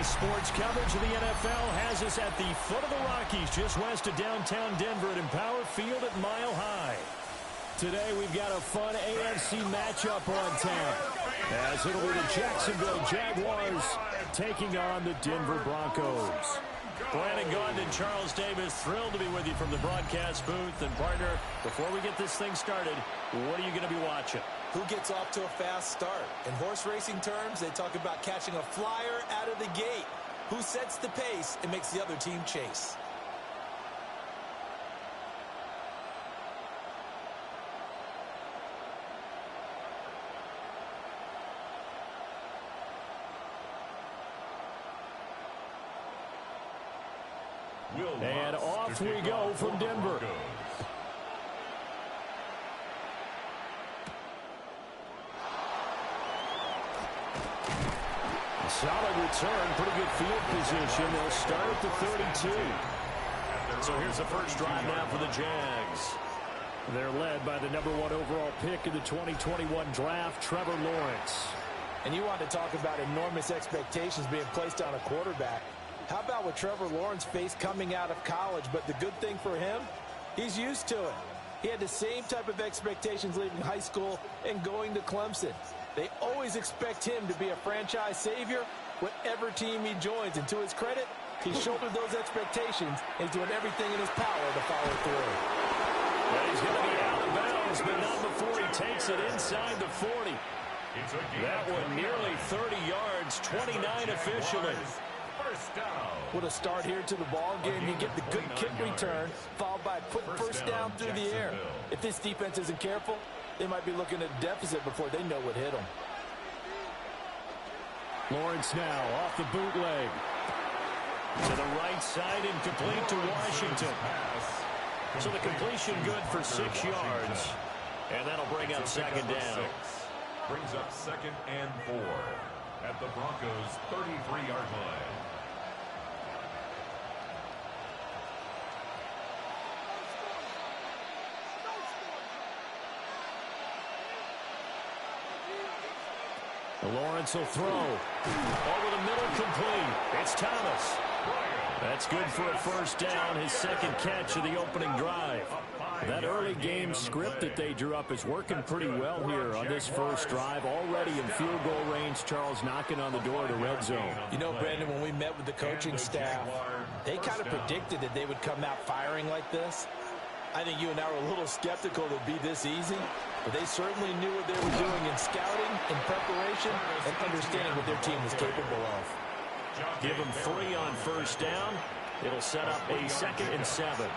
Sports coverage of the NFL has us at the foot of the Rockies, just west of downtown Denver at Empower Field at Mile High. Today we've got a fun AFC matchup on tap, as it'll be the Jacksonville Jaguars taking on the Denver Broncos. Brandon Gaudin and Charles Davis, thrilled to be with you from the broadcast booth. And partner, before we get this thing started, what are you going to be watching? Who gets off to a fast start? In horse racing terms, they talk about catching a flyer out of the gate. Who sets the pace and makes the other team chase? And off we go from Denver. Solid return, pretty good field position. They'll start at the 32. So here's the first drive now for the Jags. They're led by the #1 overall pick in the 2021 draft, Trevor Lawrence. And you want to talk about enormous expectations being placed on a quarterback. How about what Trevor Lawrence faced coming out of college? But the good thing for him, he's used to it. He had the same type of expectations leaving high school and going to Clemson. They always expect him to be a franchise savior, whatever team he joins. And to his credit, he shouldered those expectations and he's doing everything in his power to follow through. Well, he's going to be out of bounds, but not before he takes it inside the 40. That one nearly 30 yards, 29 officially. What a start here to the ball game. You get the good kick return, followed by a quick first down through the air. If this defense isn't careful, they might be looking at a deficit before they know what hit them. Lawrence now off the bootleg. To the right side and complete to Washington. So the completion good for 6 yards. And that'll bring up second down. Brings up 2nd and 4 at the Broncos' 33-yard line. Lawrence will throw. Over the middle, complete. It's Thomas. That's good for a first down, his second catch of the opening drive. That early game script that they drew up is working pretty well here on this first drive. Already in field goal range, Charles knocking on the door of the red zone. You know, Brandon, when we met with the coaching staff, they kind of predicted that they would come out firing like this. I think you and I were a little skeptical that it'd be this easy, but they certainly knew what they were doing in scouting, in preparation, and understanding what their team was capable of. Give them 3 on first down. It'll set up a 2nd and 7.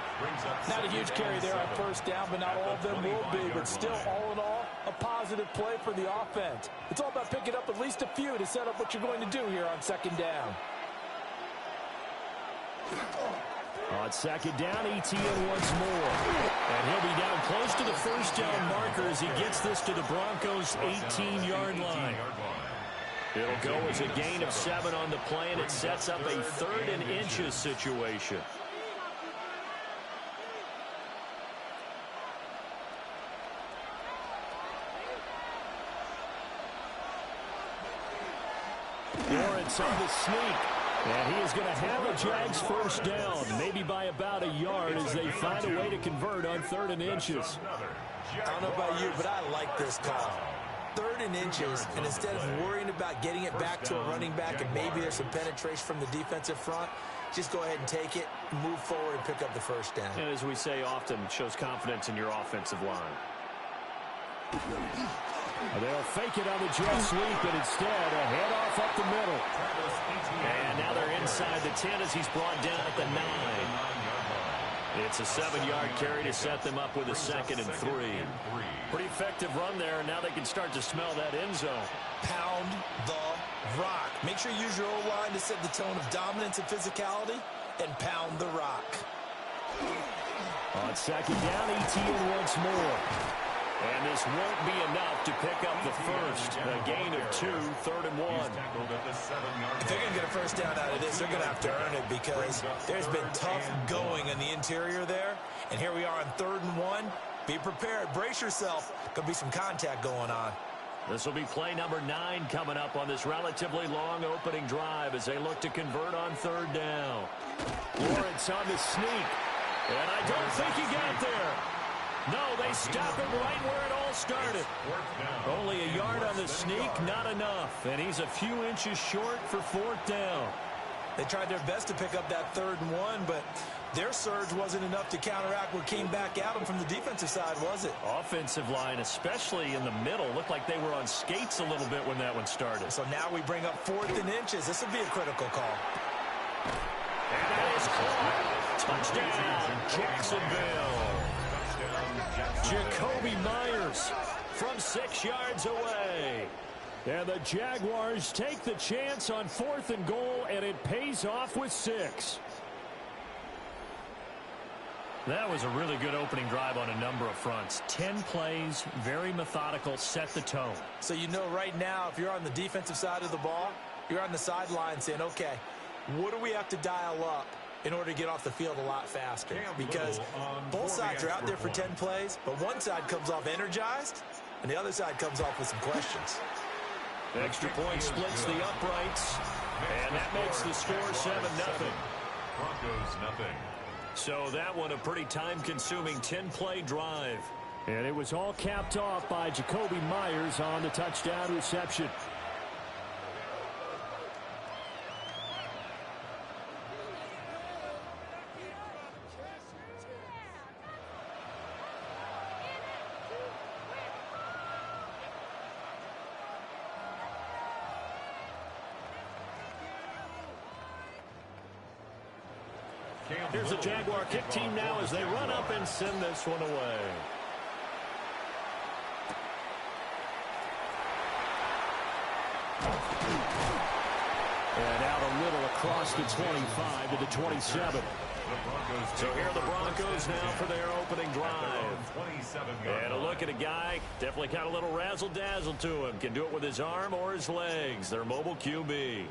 Not a huge carry there on first down, but not all of them will be. But still, all in all, a positive play for the offense. It's all about picking up at least a few to set up what you're going to do here on second down. On second down, ETN once more. And he'll be down close to the first down marker as he gets this to the Broncos' 18-yard line. It'll go as a gain of 7 on the play, and it sets up a 3rd and inches situation. Lawrence on the sneak. And he is going to have a Jags first down, maybe by about a yard as they find a way to convert on 3rd and inches. I don't know about you, but I like this call. 3rd and inches, and instead of worrying about getting it back to a running back and maybe there's some penetration from the defensive front, just go ahead and take it, move forward, and pick up the first down. And as we say often, it shows confidence in your offensive line. They'll fake it on the jet sweep, and instead a handoff up the middle. And now they're inside the 10 as he's brought down at the 9. It's a 7-yard carry to set them up with a 2nd and 3. Pretty effective run there, and now they can start to smell that end zone. Pound the rock. Make sure you use your O-line to set the tone of dominance and physicality, and pound the rock. On second down, ETN once more. And this won't be enough to pick up the first. A gain of 2, 3rd and 1. If they're going to get a first down out of this, they're going to have to earn it because there's been tough going in the interior there. And here we are on 3rd and 1. Be prepared. Brace yourself. Could be some contact going on. This will be play number 9 coming up on this relatively long opening drive as they look to convert on 3rd down. Lawrence on the sneak. And I don't think he got there. No, they stop him right where it all started. Only a yard on the sneak, not enough. And he's a few inches short for 4th down. They tried their best to pick up that 3rd and 1, but their surge wasn't enough to counteract what came back at them from the defensive side, was it? Offensive line, especially in the middle, looked like they were on skates a little bit when that one started. So now we bring up 4th and inches. This will be a critical call. And that is caught. Touchdown, Jacksonville. Jacoby Myers from 6 yards away. And the Jaguars take the chance on 4th and goal, and it pays off with 6. That was a really good opening drive on a number of fronts. 10 plays, very methodical, set the tone. So you know right now, if you're on the defensive side of the ball, you're on the sideline saying, okay, what do we have to dial up in order to get off the field a lot faster? Because both sides are out there for 10 plays, but one side comes off energized, and the other side comes off with some questions. Extra point splits the uprights, and that makes the score 7-0. Broncos nothing. So that one a pretty time-consuming 10-play drive. And it was all capped off by Jacoby Myers on the touchdown reception. Here's the Jaguar kick team now as they run up and send this one away. And out a little across the 25 to the 27. So here are the Broncos now for their opening drive. And a look at a guy, definitely got a little razzle-dazzle to him. Can do it with his arm or his legs. Their mobile QB.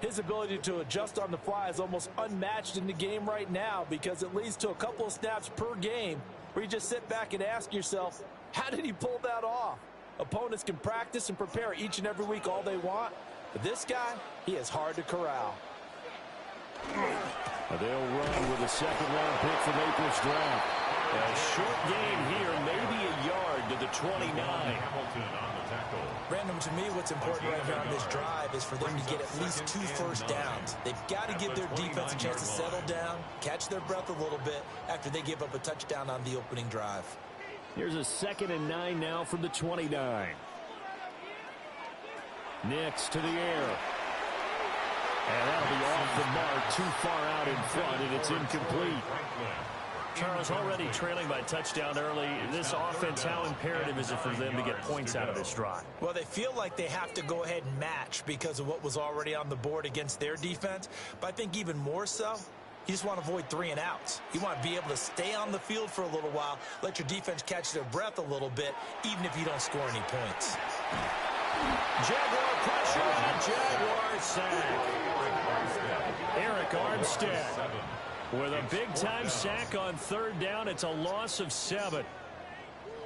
His ability to adjust on the fly is almost unmatched in the game right now because it leads to a couple of snaps per game where you just sit back and ask yourself, how did he pull that off? Opponents can practice and prepare each and every week all they want, but this guy, he is hard to corral. They'll run with a second-round pick from April's draft. A short game here, maybe a yard to the 29. Brandon, to me, what's important right here on this drive is for them to get at least 2 first downs. They've got to give their defense a chance to settle down, catch their breath a little bit after they give up a touchdown on the opening drive. Here's a 2nd and 9 now from the 29. Nix to the air. And that'll be off the mark, too far out in front, and it's incomplete. Charles, already trailing by touchdown early. This offense, how imperative is it for them to get points out of this drive? Well, they feel like they have to go ahead and match because of what was already on the board against their defense. But I think even more so, you just want to avoid 3 and outs. You want to be able to stay on the field for a little while, let your defense catch their breath a little bit, even if you don't score any points. Jaguar pressure on Jaguar sack. Eric Armstead with a big-time sack on 3rd down. It's a loss of 7.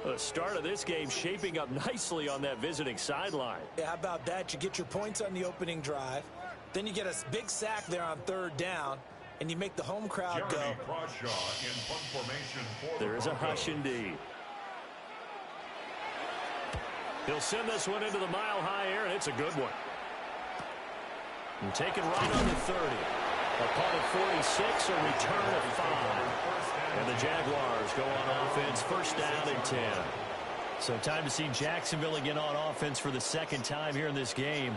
The start of this game shaping up nicely on that visiting sideline. Yeah, how about that? You get your points on the opening drive. Then you get a big sack there on 3rd down, and you make the home crowd go. There is a hush indeed. He'll send this one into the mile-high air, and it's a good one. And taken right on the 30. A punt of 46, a return of 5. And the Jaguars go on offense, 1st down and 10. So time to see Jacksonville again on offense for the 2nd time here in this game.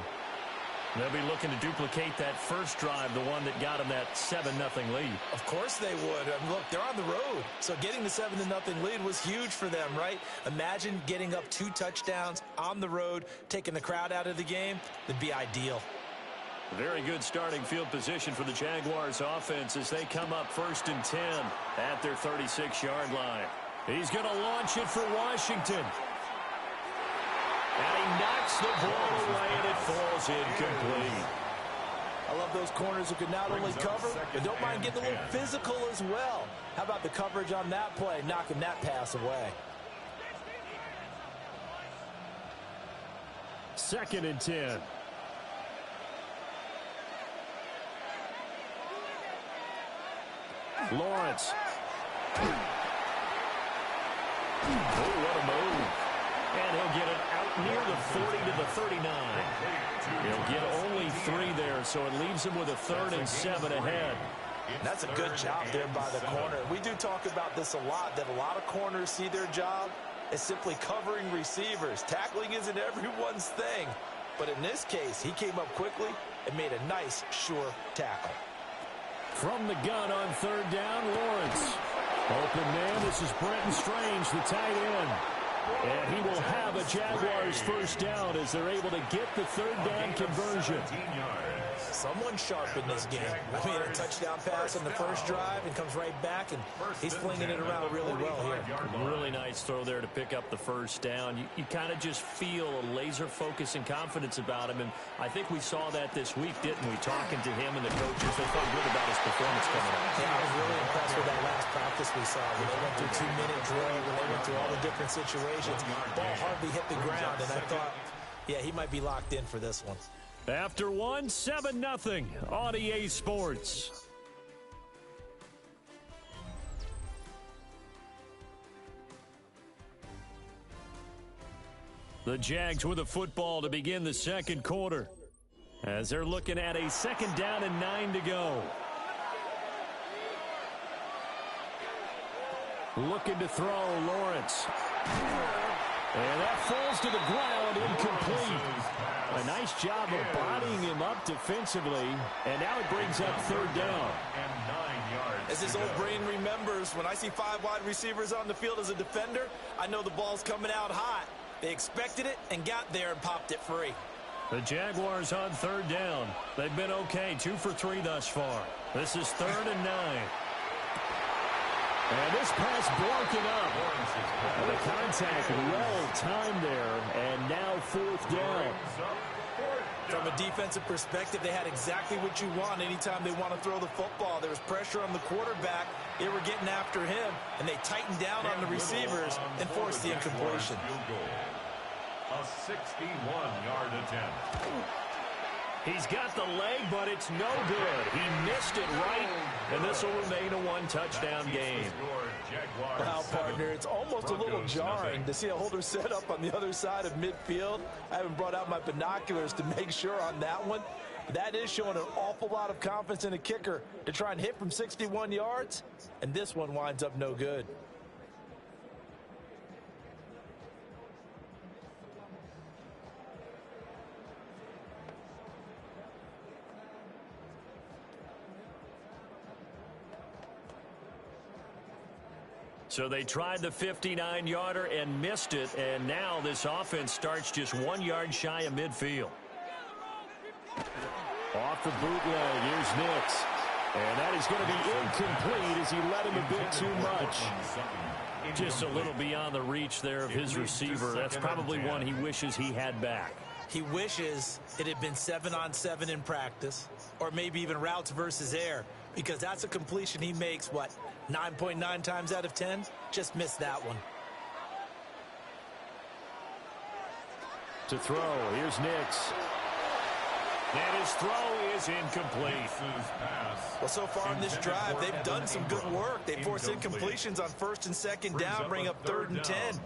They'll be looking to duplicate that first drive, the one that got them that 7-0 lead. Of course they would. Look, they're on the road. So getting the 7-0 lead was huge for them, right? Imagine getting up 2 touchdowns on the road, taking the crowd out of the game. That'd be ideal. Very good starting field position for the Jaguars offense as they come up 1st and 10 at their 36-yard line. He's going to launch it for Washington. And he knocks the ball away, and it falls incomplete. I love those corners who can not only cover, but don't mind getting a little physical as well. How about the coverage on that play, knocking that pass away? 2nd and 10. Lawrence. Oh, what a move. And he'll get it out near the 40 to the 39. He'll get only 3 there, so it leaves him with a 3rd and 7 ahead. That's a good job there by the corner. We do talk about this a lot, that a lot of corners see their job as simply covering receivers. Tackling isn't everyone's thing. But in this case, he came up quickly and made a nice, sure tackle. From the gun on 3rd down, Lawrence. Open man, this is Brenton Strange, the tight end. And he will have a Jaguars first down as they're able to get the 3rd down conversion. Someone sharp in this game. I mean, a touchdown pass on the first drive and comes right back, and he's flinging it around really well here. Really nice throw there to pick up the first down. You kind of just feel a laser focus and confidence about him, and I think we saw that this week, didn't we? Talking to him and the coaches, they felt good about his performance coming up. Yeah, I was really impressed with that last practice we saw when they went through 2-minute drill, when they went through all the different situations. Ball hardly hit the ground, and I thought, yeah, he might be locked in for this one. After 1, 7-0 on EA Sports. The Jags with a football to begin the 2nd quarter as they're looking at a 2nd down and 9 to go. Looking to throw, Lawrence. And that falls to the ground, incomplete. A nice job of bodying him up defensively, and now it brings up 3rd down. As his old brain remembers, when I see 5 wide receivers on the field as a defender, I know the ball's coming out hot. They expected it and got there and popped it free. The Jaguars on 3rd down. They've been okay, 2 for 3 thus far. This is 3rd and 9. And this pass broken up. And the contact well timed there, and now 4th down. From a defensive perspective, they had exactly what you want anytime they want to throw the football. There was pressure on the quarterback. They were getting after him, and they tightened down on the receivers and forced the incompletion. A 61-yard attempt. He's got the leg, but it's no good. He missed it right, and this will remain a 1-touchdown game. Wow, partner, it's almost a little jarring to see a holder set up on the other side of midfield. I haven't brought out my binoculars to make sure on that one. That is showing an awful lot of confidence in a kicker to try and hit from 61 yards, and this one winds up no good. So they tried the 59-yarder and missed it, and now this offense starts just 1 yard shy of midfield. Off the bootleg, here's Nix. And that is going to be incomplete as he let him a bit too much. Just a little beyond the reach there of his receiver. That's probably one he wishes he had back. He wishes it had been 7-on-7 in practice, or maybe even routes versus air, because that's a completion he makes, what, 9.9 times out of 10? Just missed that one. To throw, here's Nix. And his throw is incomplete. Well, so far in this drive, they've done some good work. They force incompletions on 1st and 2nd down, bring up 3rd and 10.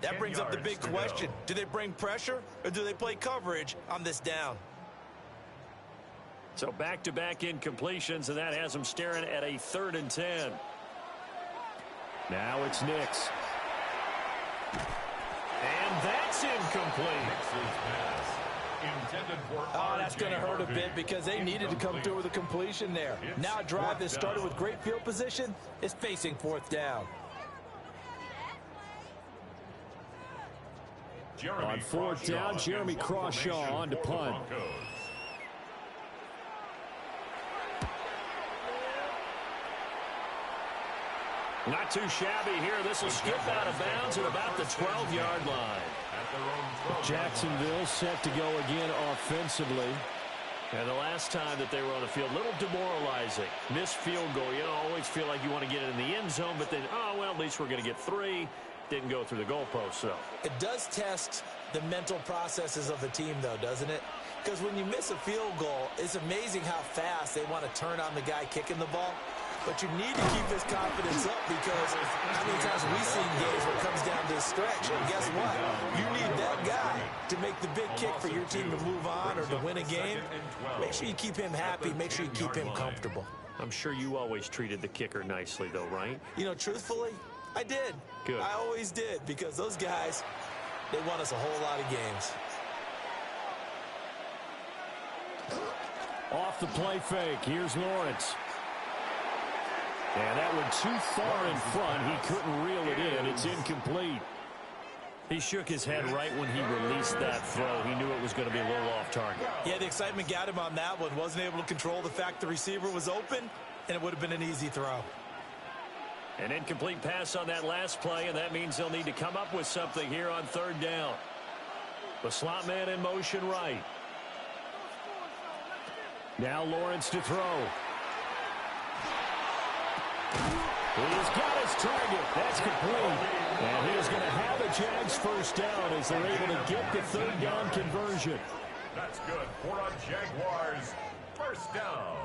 That brings up the big question. Do they bring pressure, or do they play coverage on this down? So back-to-back incompletions, and that has them staring at a 3rd and 10. Now it's Nix. And that's incomplete. Oh, that's going to hurt a bit because they needed to come through with a completion there. Now a drive that started with great field position is facing 4th down. On 4th down, Jeremy Crawshaw on to punt. Not too shabby here. This will skip out of bounds at about the 12-yard line. Jacksonville set to go again offensively. And the last time that they were on the field, a little demoralizing. Missed field goal. You don't always feel like you want to get it in the end zone, but then, oh, well, at least we're going to get 3. Didn't go through the goalpost, so. It does test the mental processes of the team, though, doesn't it? Because when you miss a field goal, it's amazing how fast they want to turn on the guy kicking the ball. But you need to keep his confidence up because how many times we've seen games where it comes down to a stretch. And guess what? You need that guy to make the big kick for your team to move on or to win a game. Make sure you keep him happy. Make sure you keep him comfortable. I'm sure you always treated the kicker nicely, though, right? You know, truthfully, I did. Good. I always did because those guys, they won us a whole lot of games. Off the play fake. Here's Lawrence. And that one too far in front. He couldn't reel it in. It's incomplete. He shook his head right when he released that throw. He knew it was going to be a little off target. Yeah, the excitement got him on that one. Wasn't able to control the fact the receiver was open, and it would have been an easy throw. An incomplete pass on that last play, and that means they'll need to come up with something here on third down. The slot man in motion right. Now Lawrence to throw. He's got his target. That's complete. And he is going to have a Jags first down as they're able to get the third down conversion. That's good for a Jaguars first down.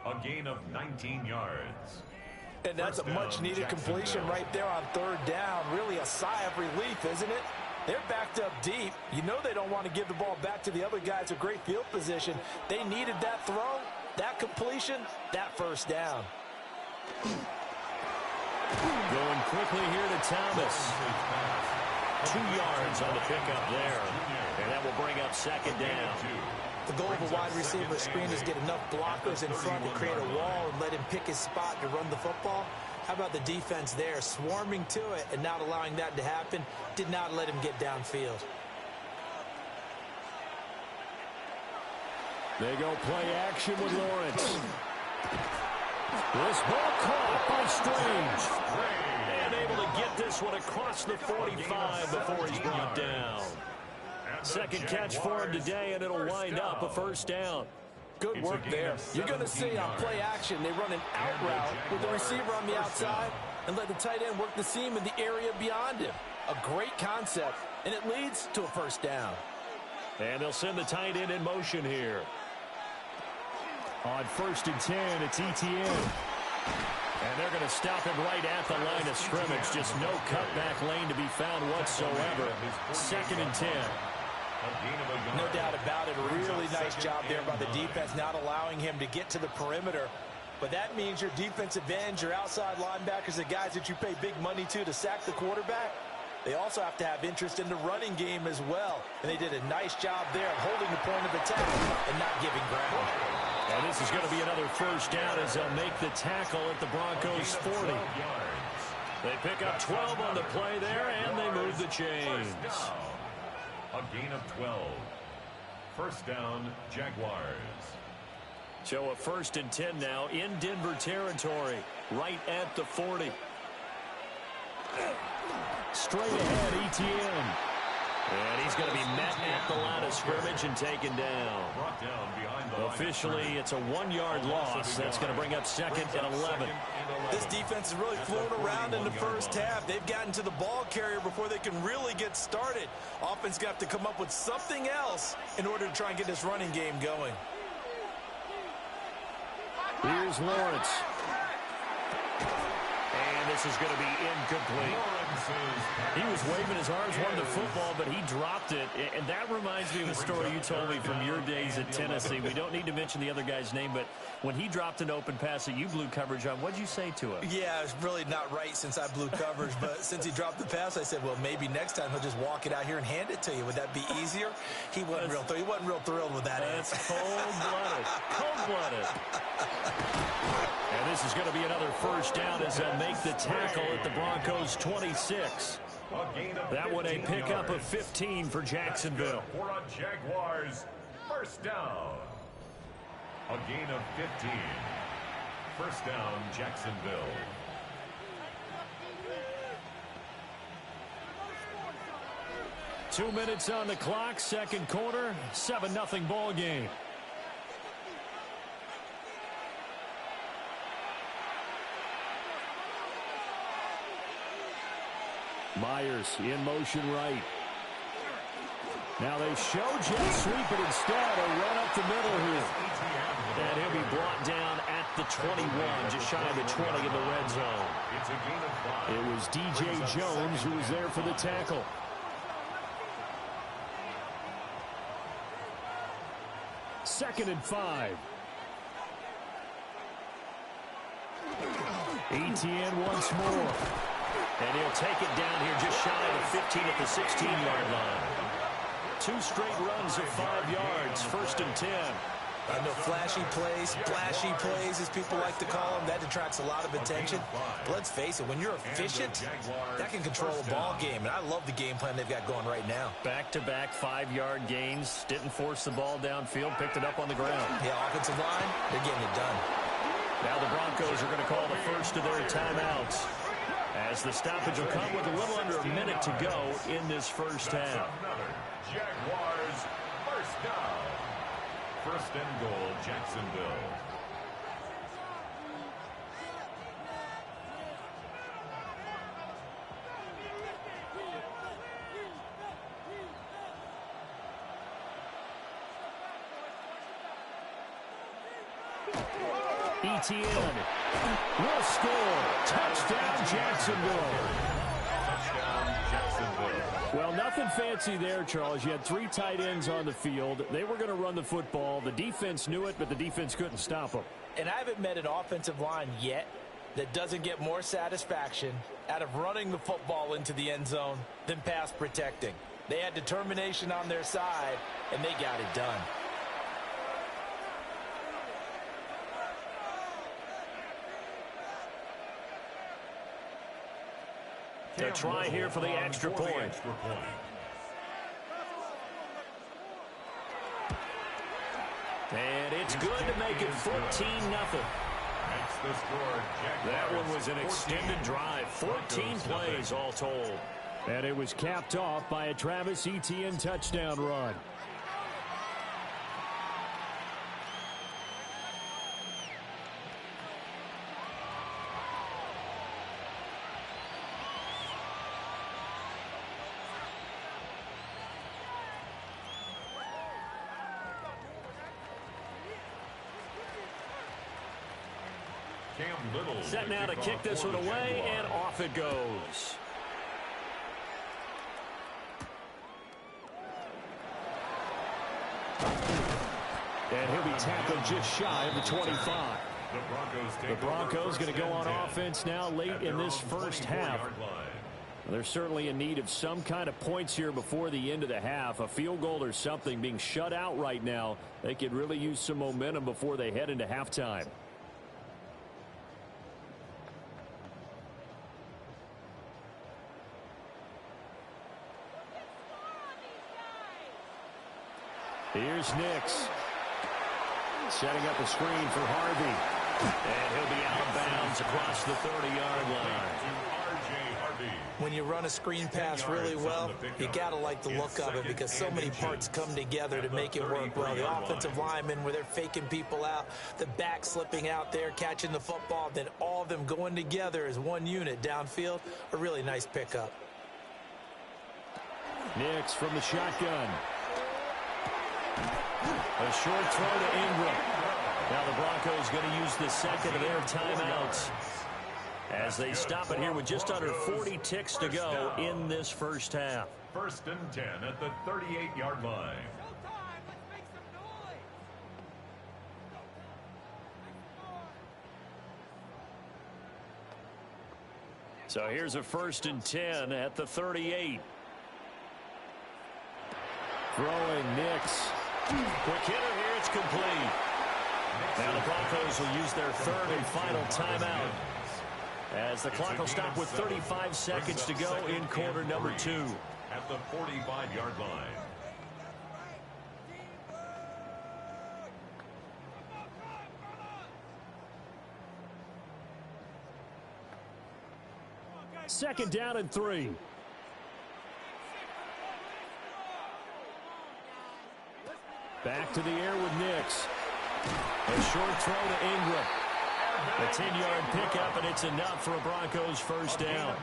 A gain of 19 yards. And that's a much-needed completion right there on third down. Really a sigh of relief, isn't it? They're backed up deep. You know they don't want to give the ball back to the other guys. A great field position. They needed that throw, that completion, that first down. Going quickly here to Thomas. 2 yards on the pickup there. And that will bring up second down. The goal of a wide receiver screen is get enough blockers in front to create a wall and let him pick his spot to run the football. How about the defense there, swarming to it and not allowing that to happen? Did not let him get downfield. They go play action with Lawrence. This ball caught by Strange. And able to get this one across the 45 before he's brought down. Second catch for him today, and it'll wind up a first down. Good work there. You're going to see on play action, they run an out route with the receiver on the outside and let the tight end work the seam in the area beyond him. A great concept, and it leads to a first down. And they'll send the tight end in motion here. On 1st and 10, it's Etienne. And they're going to stop him right at the line of scrimmage. Just no cutback lane to be found whatsoever. 2nd and 10. No doubt about it. A really nice job there by the defense, not allowing him to get to the perimeter. But that means your defensive ends, your outside linebackers, the guys that you pay big money to sack the quarterback, they also have to have interest in the running game as well. And they did a nice job there of holding the point of attack and not giving ground. And this is going to be another first down as they'll make the tackle at the Broncos 40. They pick up 12 on the play there, and they move the chains. A gain of 12. First down, Jaguars. So a 1st and 10 now in Denver territory, right at the 40. Straight ahead, Etienne. And he's going to be met at the line of scrimmage and taken down. Officially, it's a 1-yard loss. That's going to bring up 2nd and 11. This defense has really flown around in the first half. They've gotten to the ball carrier before they can really get started. Offense got to come up with something else in order to try and get this running game going. Here's Lawrence. And this is going to be incomplete. He was waving his arms, wanting the football, but he dropped it. And that reminds me of a story you told me from your days at Tennessee. We don't need to mention the other guy's name, but when he dropped an open pass that you blew coverage on, what'd you say to him? Yeah, it's really not right since I blew coverage, but since he dropped the pass, I said, well, maybe next time he'll just walk it out here and hand it to you. Would that be easier? He wasn't real thrilled with that answer. answer. Cold-blooded. Cold-blooded. And this is going to be another first down as they'll make the tackle at the Broncos 26. That one a pickup of 15 for Jacksonville. For a Jaguars first down. A gain of 15. First down, Jacksonville. Two minutes on the clock, second quarter, 7-0 ball game. Myers in motion right. Now they show jet sweep it instead. A run up the middle here. And he'll be brought down at the 21, just shy of the 20 in the red zone. It was DJ Jones who was there for the tackle. Second and 5. ETN once more. And he'll take it down here just shy of the 15 at the 16-yard line. 2 straight runs of 5 yards, first and 10. And the flashy plays, splashy plays, as people like to call them, that attracts a lot of attention. But let's face it, when you're efficient, that can control a ball game. And I love the game plan they've got going right now. Back-to-back 5-yard gains. Didn't force the ball downfield, picked it up on the ground. Yeah, offensive line, they're getting it done. Now the Broncos are going to call the first of their timeouts, as the stoppage will come with a little under a minute to go in this first half. Jaguars first down. First and goal, Jacksonville. ETN will score. Touchdown, Jacksonville. Touchdown, Jacksonville. Well, nothing fancy there, Charles. You had 3 tight ends on the field. They were going to run the football. The defense knew it, but the defense couldn't stop them. And I haven't met an offensive line yet that doesn't get more satisfaction out of running the football into the end zone than pass protecting. They had determination on their side, and they got it done. They'll try here for the extra point. And it's good to make it 14-0. That one was an extended drive. 14 plays all told. And it was capped off by a Travis Etienne touchdown run. Set now to kick this one away, and off it goes. And he'll be tackled just shy of the 25. The Broncos going to go on offense now late in this first half. They're certainly in need of some kind of points here before the end of the half. A field goal or something. Being shut out right now, they could really use some momentum before they head into halftime. Here's Nix. Setting up a screen for Harvey. And he'll be out of bounds across the 30-yard line. When you run a screen pass really well, you got to like the look of it because so many parts come together to make it work well. The offensive linemen, where they're faking people out, the back slipping out there, catching the football, then all of them going together as one unit downfield, a really nice pickup. Nix from the shotgun. A short throw to Ingram. Now the Broncos going to use the second of their timeouts as they stop it here with just under 40 ticks to go in this first half. First and 10 at the 38-yard line. So here's a first and 10 at the 38. Throwing Nix. Quick hitter here, it's complete. Now the Broncos will use their third and final timeout as the clock will stop with 35 seconds to go in quarter number 2. At the 45-yard line. Second down and 3. Back to the air with Nix. A short throw to Ingram. A 10-yard pickup, and it's enough for a Broncos first down.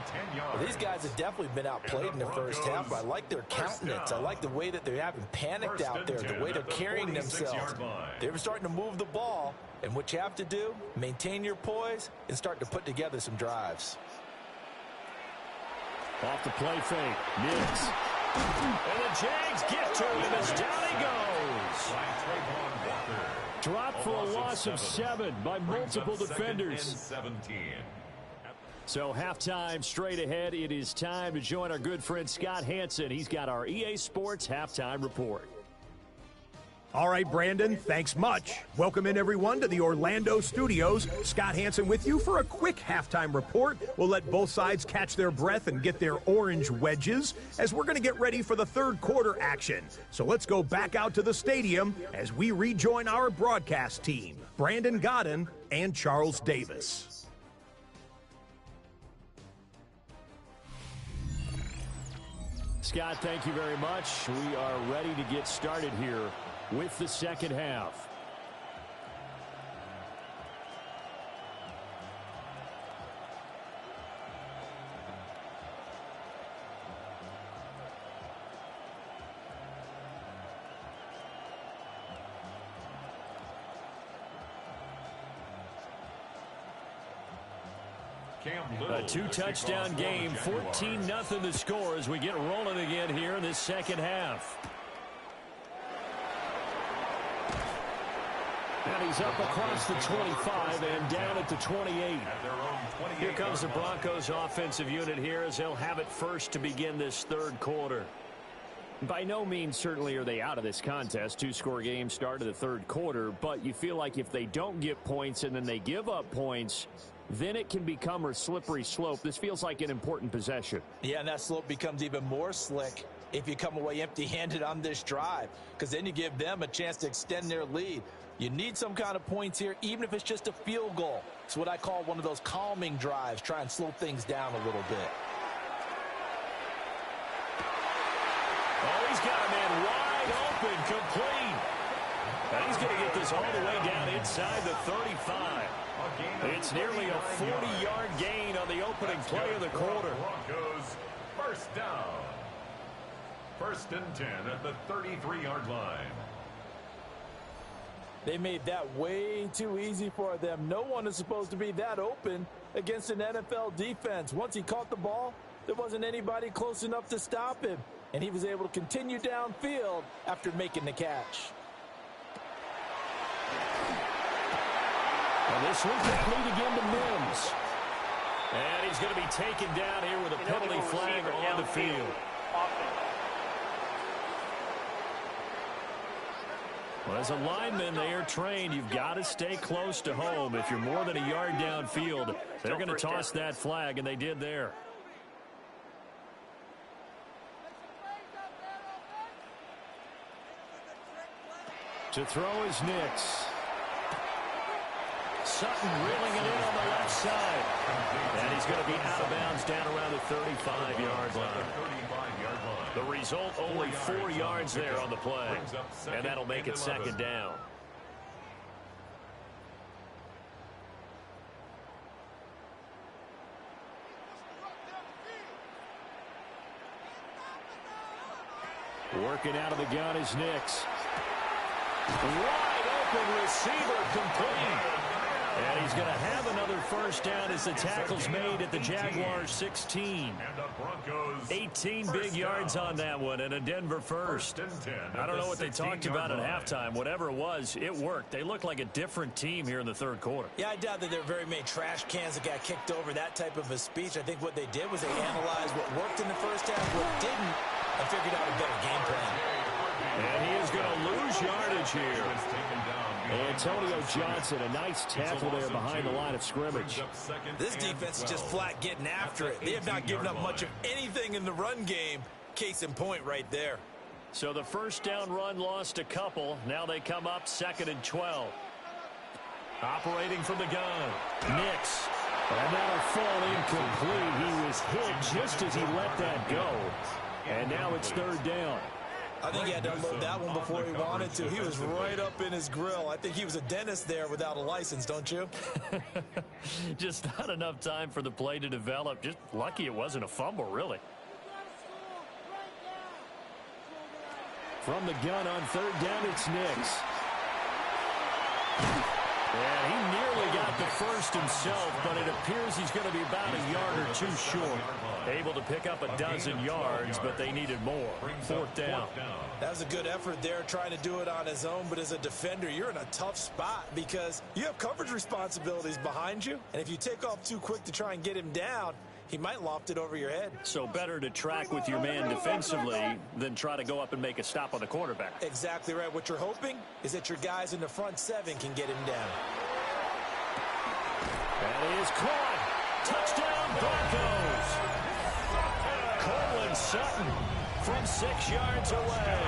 Well, these guys have definitely been outplayed in the first half, but I like their countenance. I like the way that they haven't panicked out there, the way they're carrying themselves. They're starting to move the ball, and what you have to do, maintain your poise and start to put together some drives. Off the play fake, Nix. And the Jags get to him as down he goes. Dropped for a loss of 7 by multiple defenders. So halftime straight ahead. It is time to join our good friend Scott Hanson. He's got our EA Sports halftime report. All right, Brandon, thanks much. Welcome in, everyone, to the Orlando studios. Scott Hanson with you for a quick halftime report. We'll let both sides catch their breath and get their orange wedges as we're going to get ready for the third quarter action. So let's go back out to the stadium as we rejoin our broadcast team, Brandon Godden and Charles Davis. Scott, thank you very much. We are ready to get started here with the second half. A 2-touchdown game, 14-0 the score as we get rolling again here in this second half. And he's up across the 25 and down at the 28. Here comes the Broncos offensive unit here as they'll have it first to begin this third quarter. By no means certainly are they out of this contest. 2-score game start of the third quarter, but you feel like if they don't get points and then they give up points, then it can become a slippery slope. This feels like an important possession. Yeah, and that slope becomes even more slick if you come away empty-handed on this drive, because then you give them a chance to extend their lead. You need some kind of points here, even if it's just a field goal. It's what I call one of those calming drives. Try and slow things down a little bit. Oh, he's got a man wide open, complete. And he's going to get this all the way down inside the 35. It's nearly a 40-yard gain on the opening play of the quarter. Broncos first down. 1st and 10 at the 33-yard line. They made that way too easy for them. No one is supposed to be that open against an NFL defense. Once he caught the ball, there wasn't anybody close enough to stop him, and he was able to continue downfield after making the catch. And this one complete again to Mims. And he's going to be taken down here with a penalty flag on the field. Well, as a lineman, they are trained. You've got to stay close to home. If you're more than a yard downfield, they're going to toss that flag, and they did there. To throw is Nix. Sutton reeling it in on the left side. And he's going to be out of bounds down around the 35-yard line. The result, only 4 yards there on the play. And that'll make it second down. Working out of the gun is Nix. Wide open receiver, complete. And he's going to have another first down as the tackle's made at the Jaguars 16. 18 big yards on that one and a Denver first. I don't know what they talked about at halftime. Whatever it was, it worked. They looked like a different team here in the third quarter. Yeah, I doubt that there were very many trash cans that got kicked over, that type of a speech. I think what they did was they analyzed what worked in the first half, what didn't, and figured out a better game plan. And he is going to lose yardage here. Antonio Johnson, a nice tackle there behind the line of scrimmage. This defense is just flat getting after it. They have not given up much of anything in the run game. Case in point right there. So the first down run lost a couple. Now they come up 2nd and 12. Operating from the gun. Nix. And that'll fall incomplete. He was hit just as he let that go. And now it's 3rd down. I think he had to unload that one before he wanted to. He was right up in his grill. I think he was a dentist there without a license, don't you? Just not enough time for the play to develop. Just lucky it wasn't a fumble, really. From the gun on third down, it's Nix. Yeah, he nearly got the first himself, but it appears he's going to be about a yard or two short. Able to pick up a dozen yards, but they needed more. Fourth down. That was a good effort there, trying to do it on his own, but as a defender, you're in a tough spot because you have coverage responsibilities behind you, and if you take off too quick to try and get him down, he might loft it over your head. So better to track with your man defensively than try to go up and make a stop on the quarterback. Exactly right. What you're hoping is that your guys in the front seven can get him down. That is caught. Touchdown, Broncos. Cortland Sutton from 6 yards away.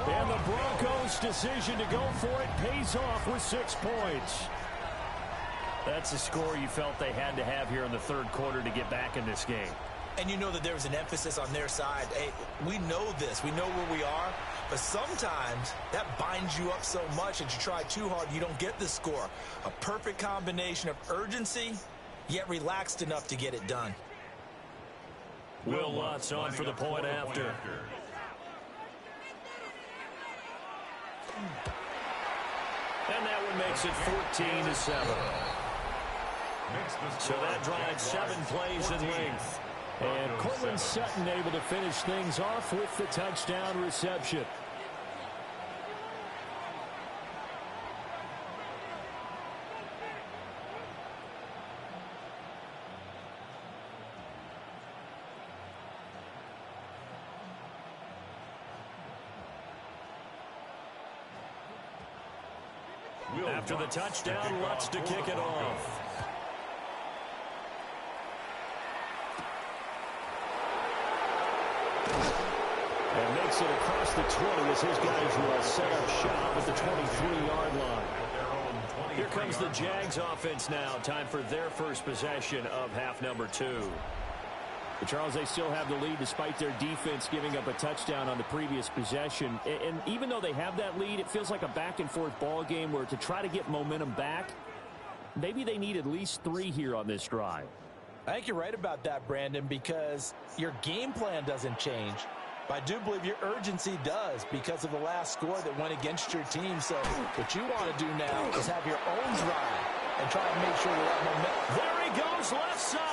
And the Broncos' decision to go for it pays off with 6 points. That's a score you felt they had to have here in the third quarter to get back in this game. And you know that there was an emphasis on their side. Hey, we know this. We know where we are. But sometimes that binds you up so much that you try too hard, you don't get the score. A perfect combination of urgency, yet relaxed enough to get it done. Will Lutz on for the point after. And that one makes it 14-7. So that drives 7 plays in length. And Cortland Sutton able to finish things off with the touchdown reception. After the touchdown, Lutz to kick it off. And makes it across the 20 as his guys will set up shop at the 23-yard line. Here comes the Jags offense now. Time for their first possession of half number 2. But Charles, they still have the lead despite their defense giving up a touchdown on the previous possession. And even though they have that lead, it feels like a back-and-forth ball game where to try to get momentum back, maybe they need at least 3 here on this drive. I think you're right about that, Brandon, because your game plan doesn't change. But I do believe your urgency does because of the last score that went against your team. So what you want to do now is have your own drive and try to make sure that momentum. There he goes, left side.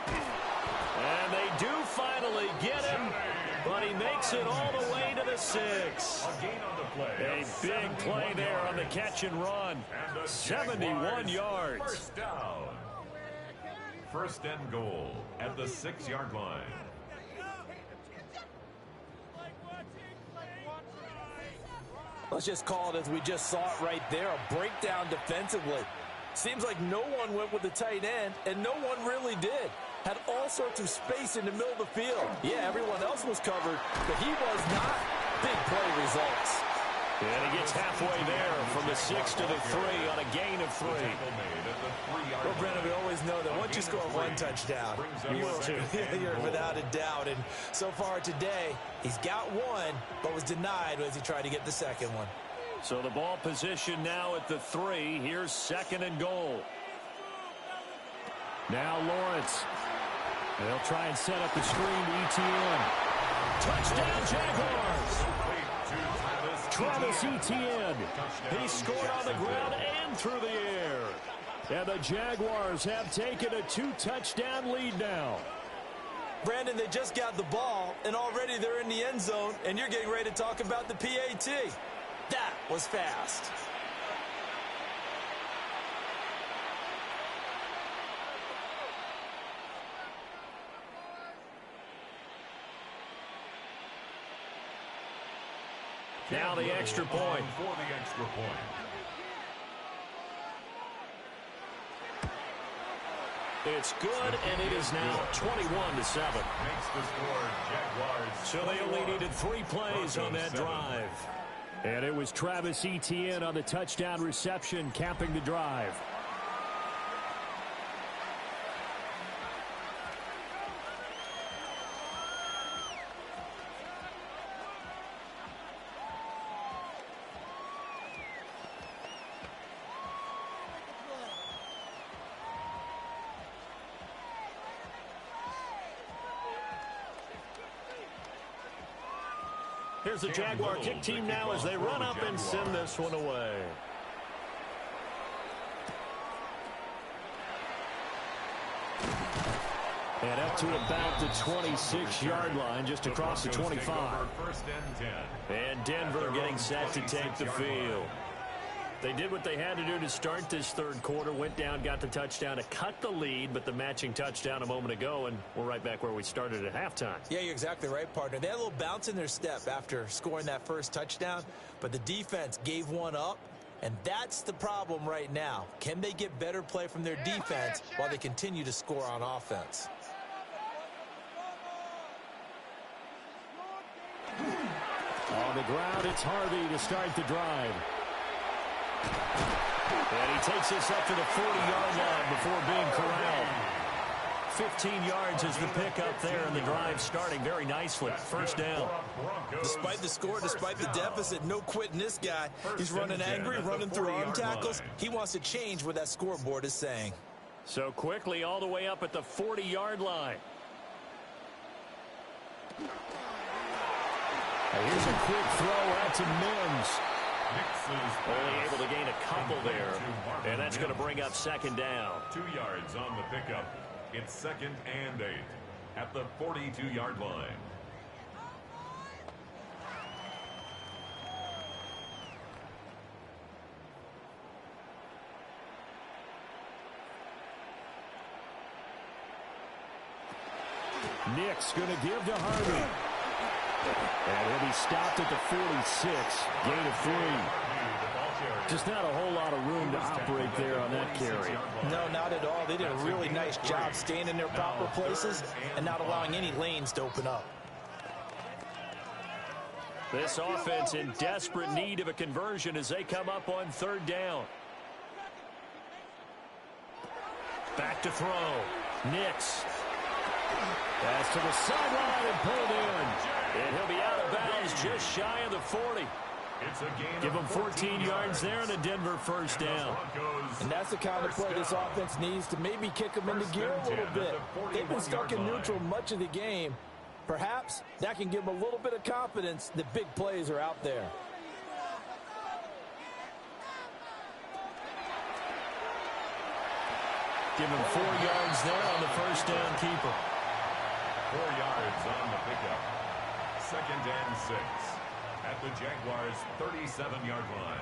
And they do finally get him, but he makes it all the way to the 6. A big play there on the catch and run. 71 yards. First down. First and goal at the 6-yard line. Let's just call it as we just saw it right there, a breakdown defensively. Seems like no one went with the tight end, and no one really did. Had all sorts of space in the middle of the field. Yeah, everyone else was covered, but he was not. Big play results. And he gets halfway there from the 6 to the 3 on a gain of 3. Well, Brennan, we always know that once you score 1 touchdown, you're without a doubt. And so far today, he's got 1, but was denied as he tried to get the second one. So the ball position now at the 3. Here's 2nd and goal. Now Lawrence. They'll try and set up the screen to ETN. Touchdown, Jaguars! Travis Etienne. He scored on the ground and through the air. And the Jaguars have taken a 2-touchdown lead now. Brandon, they just got the ball, and already they're in the end zone, and you're getting ready to talk about the PAT. That was fast. Now the extra point. For the extra point. It's good, and it is now 21-7. Makes the score Jaguars. So they only needed 3 plays on that drive. And it was Travis Etienne on the touchdown reception, capping the drive. Here's the Jaguar kick team now as they run up and send this one away. And up to about the 26-yard line, just across the 25. And Denver getting set to take the field. They did what they had to do to start this third quarter, went down, got the touchdown to cut the lead, but the matching touchdown a moment ago, and we're right back where we started at halftime. Yeah, you're exactly right, partner. They had a little bounce in their step after scoring that first touchdown, but the defense gave one up, and that's the problem right now. Can they get better play from their defense while they continue to score on offense? On the ground, it's Harvey to start the drive. And he takes this up to the 40-yard line before being corralled. 15 yards is the pickup there, and the drive starting very nicely. First down. Despite the score, despite the deficit, no quitting this guy. He's running angry, running through arm tackles. He wants to change what that scoreboard is saying. So quickly all the way up at the 40-yard line. Here's a quick throw out to Mims. Only able to gain a couple there, and that's going to bring up second down. 2 yards on the pickup. It's 2nd and 8 at the 42-yard line. Nick's going to give to Harvey. And he'll be stopped at the 46. Gain of 3. Just not a whole lot of room to operate there on that carry. No, not at all. They did a really nice job staying in their proper places and not allowing any lanes to open up. This offense in desperate need of a conversion as they come up on third down. Back to throw. Nix. Pass to the sideline and pulled in. And he'll be out of bounds just shy of the 40. Give him 14 yards there and a Denver first down. And that's the kind of play this offense needs to maybe kick them into gear a little bit. They've been stuck in neutral much of the game. Perhaps that can give them a little bit of confidence that big plays are out there. Give him 4 yards there on the first down keeper. 4 yards on the pickup. 2nd and 6 at the Jaguars' 37-yard line.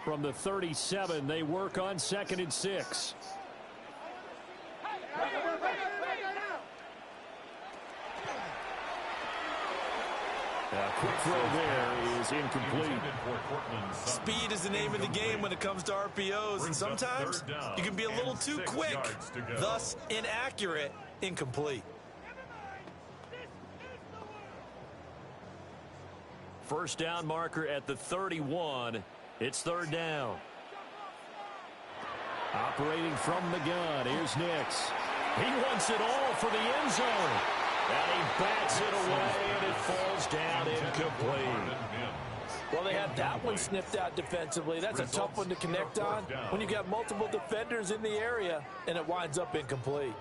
From the 37, they work on 2nd and 6. A quick throw there is incomplete. Speed is the name of the game when it comes to RPOs, and sometimes you can be a little too quick, thus inaccurate, incomplete. First down marker at the 31. It's third down. Operating from the gun, here's Nix. He wants it all for the end zone. And he bats it away, and it falls down incomplete. Well, they had that one sniffed out defensively. That's a tough one to connect on when you got multiple defenders in the area, and it winds up incomplete.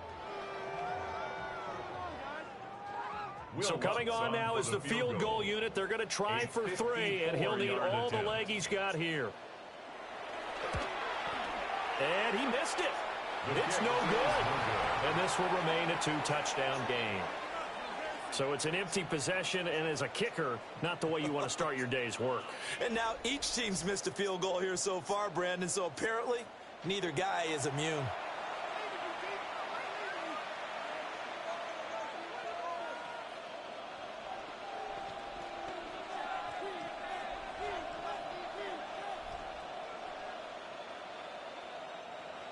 So coming on now is the field goal unit. They're going to try for 3, and he'll need all the leg he's got here. And he missed it. It's no good. And this will remain a 2-touchdown game. So it's an empty possession, and as a kicker, not the way you want to start your day's work. And now each team's missed a field goal here so far, Brandon, so apparently neither guy is immune.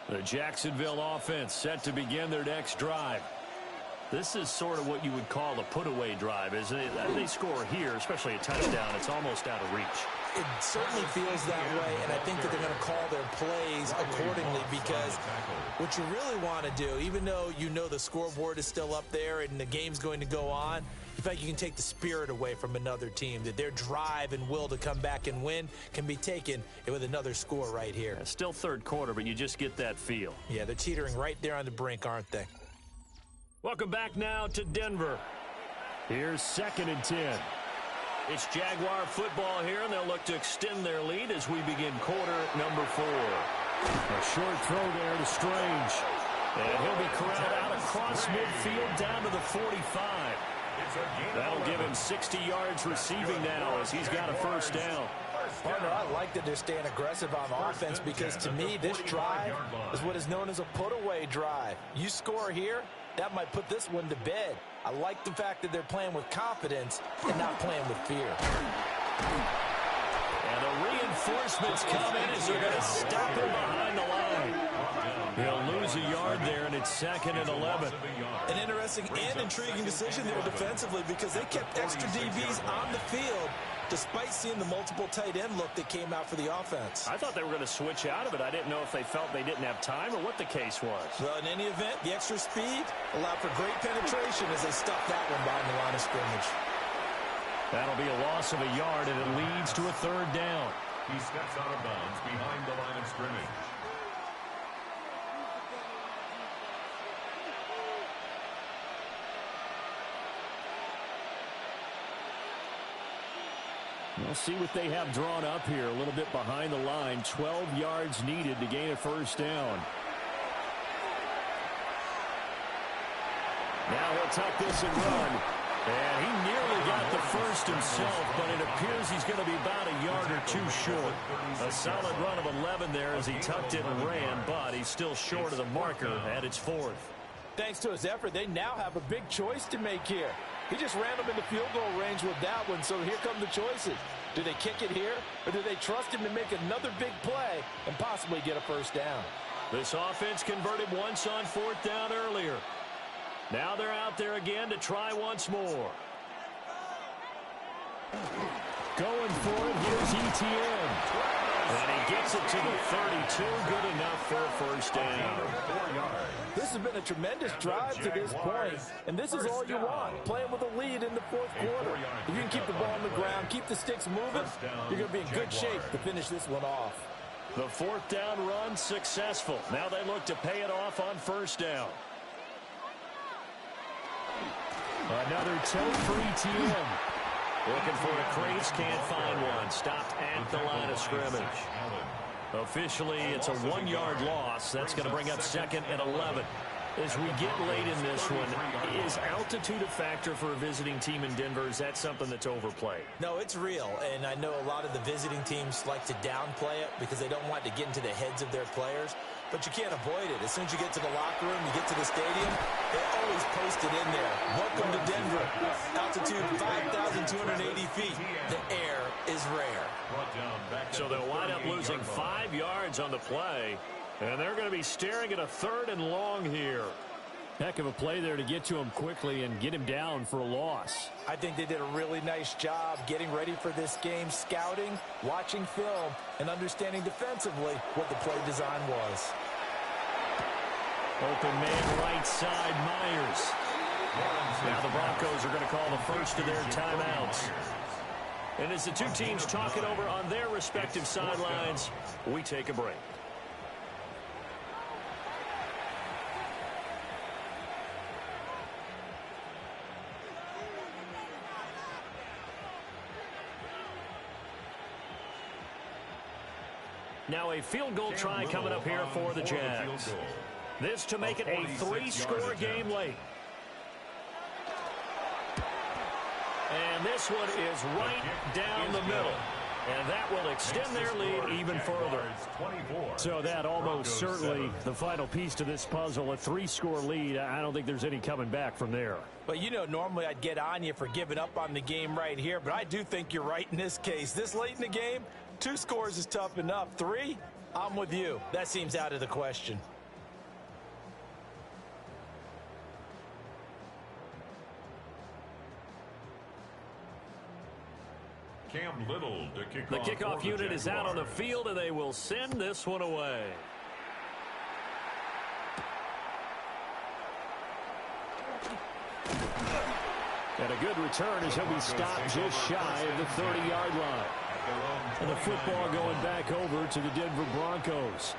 The Jacksonville offense set to begin their next drive. This is sort of what you would call a put-away drive, isn't it? They score here, especially a touchdown. It's almost out of reach. It certainly feels that way, and I think that they're going to call their plays accordingly because what you really want to do, even though you know the scoreboard is still up there and the game's going to go on, in fact, you can take the spirit away from another team, that their drive and will to come back and win can be taken with another score right here. Yeah, still third quarter, but you just get that feel. Yeah, they're teetering right there on the brink, aren't they? Welcome back now to Denver. Here's 2nd and 10. It's Jaguar football here, and they'll look to extend their lead as we begin quarter number 4. A short throw there to Strange. And he'll be corralled out across midfield down to the 45. That'll give him 60 yards receiving now as he's got a first down. Partner, I like that they're staying aggressive on offense because to me this drive is what is known as a put-away drive. You score here, that might put this one to bed. I like the fact that they're playing with confidence and not playing with fear. And the reinforcements come in as they're going to stop him behind the line. They'll lose a yard there, and it's 2nd and 11. An interesting and intriguing decision there defensively because they kept extra DBs on the field despite seeing the multiple tight end look that came out for the offense. I thought they were going to switch out of it. I didn't know if they felt they didn't have time or what the case was. Well, in any event, the extra speed allowed for great penetration as they stuffed that one behind the line of scrimmage. That'll be a loss of a yard, and it leads to a 3rd down. He steps out of bounds behind the line of scrimmage. We'll see what they have drawn up here. A little bit behind the line. 12 yards needed to gain a first down. Now he'll tuck this and run. And he nearly got the first himself, but it appears he's going to be about a yard or 2 short. A solid run of 11 there as he tucked it and ran, but he's still short of the marker at its 4th. Thanks to his effort, they now have a big choice to make here. He just ran them into field goal range with that one, so here come the choices. Do they kick it here, or do they trust him to make another big play and possibly get a first down? This offense converted once on 4th down earlier. Now they're out there again to try once more. Going for it, here's ETN. And he gets it to the 32, good enough for a first down. This has been a tremendous drive to this point, and this is all you want, playing with a lead in the 4th quarter. If you can keep the ball on the ground, keep the sticks moving, you're going to be in good shape to finish this one off. The 4th down run successful. Now they look to pay it off on first down. Another toe for ETN. Looking for a crease, can't find one. Stopped at the line of scrimmage. Officially, it's a 1-yard loss. That's going to bring up 2nd and 11. As we get late in this one, is altitude a factor for a visiting team in Denver? Is that something that's overplayed? No, it's real, and I know a lot of the visiting teams like to downplay it because they don't want to get into the heads of their players, but you can't avoid it. As soon as you get to the locker room, you get to the stadium, they always post it in there. Welcome to Denver. Altitude 5,280 feet. The air is rare. So they'll wind up losing 5 yards on the play. And they're going to be staring at a 3rd and long here. Heck of a play there to get to him quickly and get him down for a loss. I think they did a really nice job getting ready for this game, scouting, watching film, and understanding defensively what the play design was. Open man right side, Myers. Now the Broncos are going to call the first of their timeouts. And as the two teams talk it over on their respective sidelines, we take a break. Now a field goal try coming up here for the Jags. This to make it a 3-score game late. And this one is right down the middle. And that will extend their lead even further. So that almost certainly the final piece to this puzzle, a 3-score lead. I don't think there's any coming back from there. But you know, normally I'd get on you for giving up on the game right here, but I do think you're right in this case. This late in the game, 2 scores is tough enough. 3, I'm with you. That seems out of the question. Cam Little to kick The off kickoff for unit the is out on the Jaguars. field, and they will send this one away. And a good return as he'll be stopped just shy of the 30-yard line. And the football going back over to the Denver Broncos.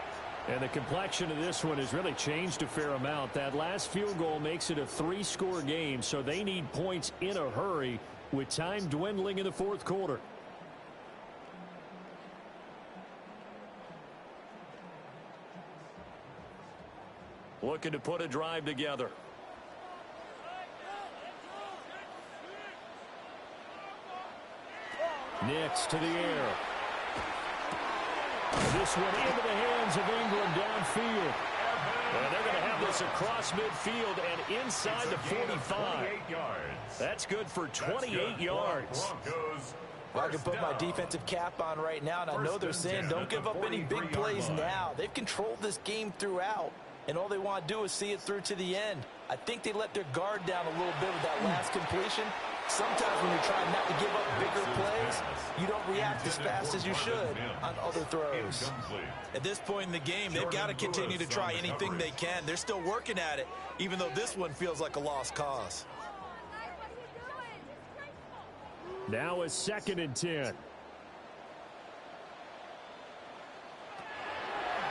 And the complexion of this one has really changed a fair amount. That last field goal makes it a 3-score game, so they need points in a hurry with time dwindling in the fourth quarter. Looking to put a drive together. Nix to the air. This one into the hands of Ingram downfield. And they're going to have this across midfield and inside the 45. That's good for 28 yards. I can put my defensive cap on right now, and I know they're saying don't give up any big plays now. They've controlled this game throughout, and all they want to do is see it through to the end. I think they let their guard down a little bit with that last completion. Sometimes when you're trying not to give up bigger plays, you don't react as fast as you should on other throws. At this point in the game, they've got to continue to try anything they can. They're still working at it, even though this one feels like a lost cause. Now a 2nd and 10.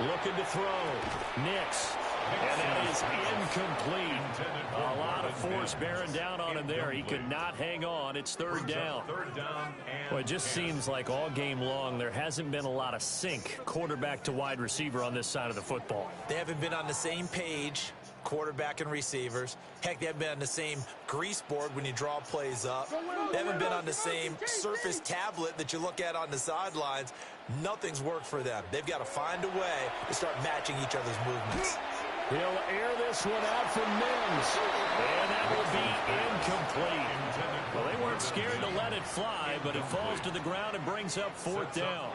Looking to throw. Nix. And that is incomplete. A lot of force bearing down on him there. He could not hang on. It's 3rd down. Well, it just seems like all game long there hasn't been a lot of sync quarterback to wide receiver on this side of the football. They haven't been on the same page, quarterback and receivers. Heck, they haven't been on the same grease board when you draw plays up. They haven't been on the same surface tablet that you look at on the sidelines. Nothing's worked for them. They've got to find a way to start matching each other's movements. He'll air this one out for Mims. And that will be incomplete. Well, they weren't scared to let it fly, but it falls to the ground and brings up 4th down.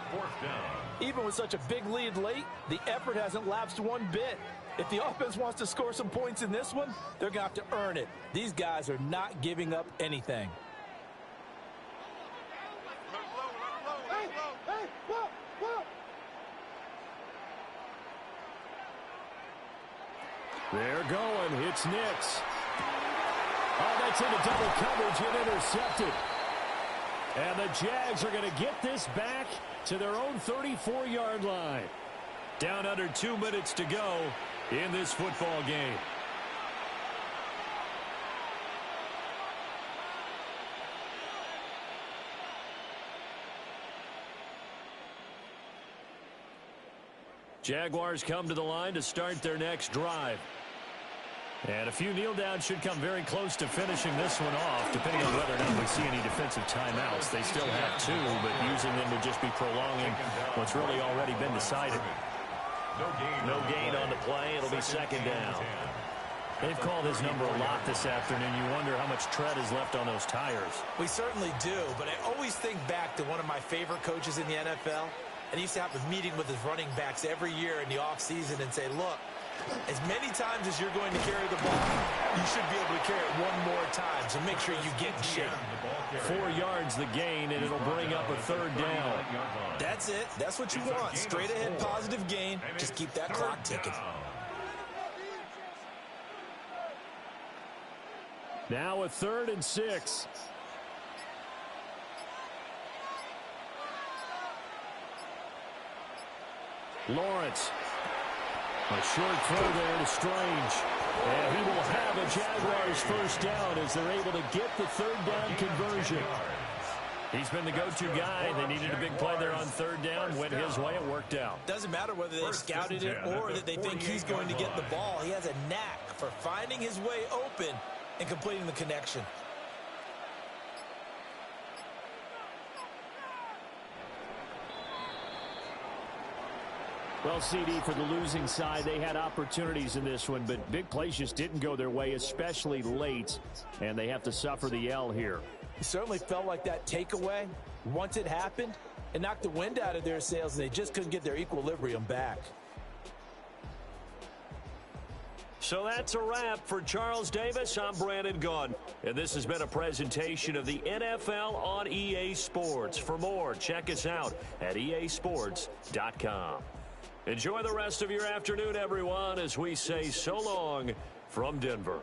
Even with such a big lead late, the effort hasn't lapsed one bit. If the offense wants to score some points in this one, they're going to have to earn it. These guys are not giving up anything. They're going. It's Nix. Oh, that's into double coverage and intercepted. And the Jags are going to get this back to their own 34-yard line. Down under 2 minutes to go in this football game. Jaguars come to the line to start their next drive. And a few kneel downs should come very close to finishing this one off, depending on whether or not we see any defensive timeouts. They still have 2, but using them would just be prolonging what's really already been decided. No gain on the play. It'll be 2nd down. They've called his number a lot this afternoon. You wonder how much tread is left on those tires. We certainly do, but I always think back to one of my favorite coaches in the NFL. And he used to have a meeting with his running backs every year in the offseason and say, look, as many times as you're going to carry the ball, you should be able to carry it one more time, so make sure you get in shape. 4 yards the gain, and it'll bring up a 3rd down. That's it. That's what you want. Straight ahead positive gain. Just keep that clock ticking. Now a 3rd and 6. Lawrence. A short throw there to Strange. And he will have a Jaguars 1st down as they're able to get the 3rd down conversion. He's been the go-to guy. They needed a big play there on 3rd down. Went his way. It worked out. Doesn't matter whether they scouted it or that they think he's going to get the ball. He has a knack for finding his way open and completing the connection. Well, CD, for the losing side, they had opportunities in this one, but big plays just didn't go their way, especially late, and they have to suffer the L here. It certainly felt like that takeaway, once it happened, it knocked the wind out of their sails, and they just couldn't get their equilibrium back. So that's a wrap for Charles Davis. I'm Brandon Gunn, and this has been a presentation of the NFL on EA Sports. For more, check us out at easports.com. Enjoy the rest of your afternoon, everyone, as we say so long from Denver.